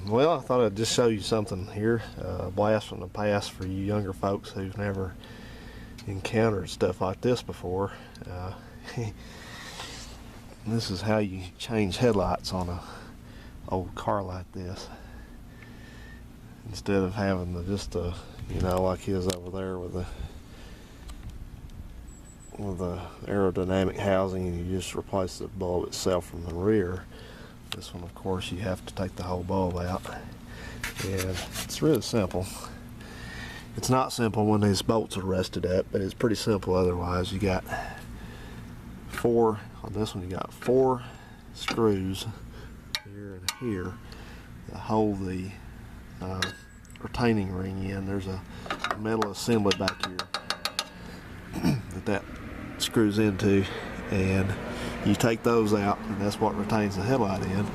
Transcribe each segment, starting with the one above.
Well, I thought I'd just show you something here, a blast from the past for you younger folks who've never encountered stuff like this before. This is how you change headlights on a old car like this, instead of having like his over there with the aerodynamic housing, and you just replace the bulb itself from the rear. This one, of course, you have to take the whole bulb out, and it's really simple. It's not simple when these bolts are rusted up, but it's pretty simple otherwise. You got on this one you got 4 screws here and here that hold the retaining ring in. There's a metal assembly back here that screws into, and you take those out, and that's what retains the headlight in.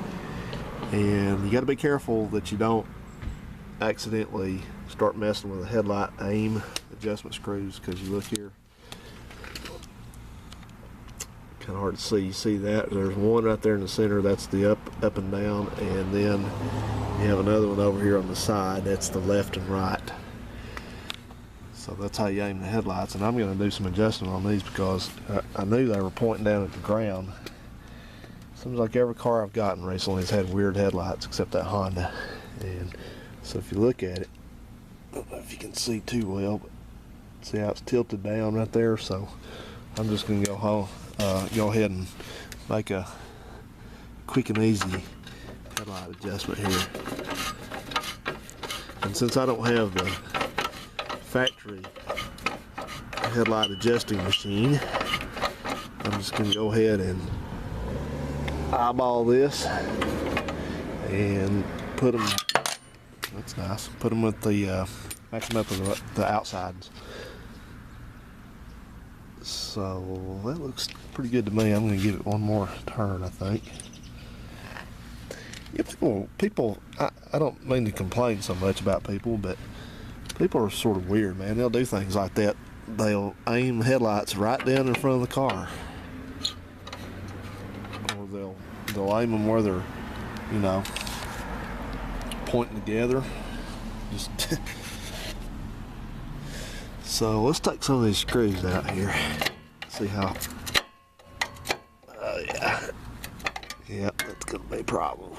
And you got to be careful that you don't accidentally start messing with the headlight aim adjustment screws, because you look here, kind of hard to see. You see that there's one right there in the center, that's the up and down, and then you have another one over here on the side, that's the left and right. So that's how you aim the headlights, and I'm going to do some adjusting on these because I knew they were pointing down at the ground. Seems like every car I've gotten recently has had weird headlights except that Honda. And so if you look at it, I don't know if you can see too well, but see how it's tilted down right there. So I'm just going to go ahead and make a quick and easy headlight adjustment here. And since I don't have the factory headlight adjusting machine, I'm just going to go ahead and eyeball this and put them, that's nice, put them with the match them up with the outsides. So that looks pretty good to me. I'm going to give it one more turn, I think. Yeah, people, I don't mean to complain so much about people, but people are sort of weird, man. They'll do things like that. They'll aim headlights right down in front of the car, or they'll aim them where they're, pointing together. Just so let's take some of these screws out here. See how. Oh yeah, that's gonna be a problem.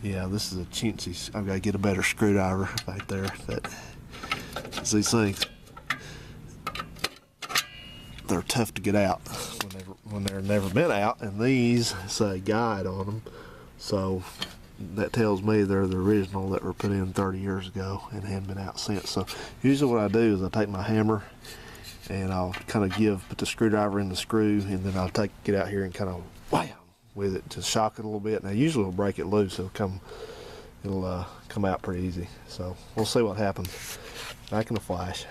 Yeah, this is a chintzy. I've got to get a better screwdriver back there. But these things, they're tough to get out when they're never been out, and these say guide on them, so that tells me they're the original that were put in 30 years ago and haven't been out since. So usually what I do is I take my hammer and I'll kind of put the screwdriver in the screw, and then I'll get out here and kind of wham with it to shock it a little bit. Now usually it'll break it loose, it'll come out pretty easy. So we'll see what happens. Back in a flash.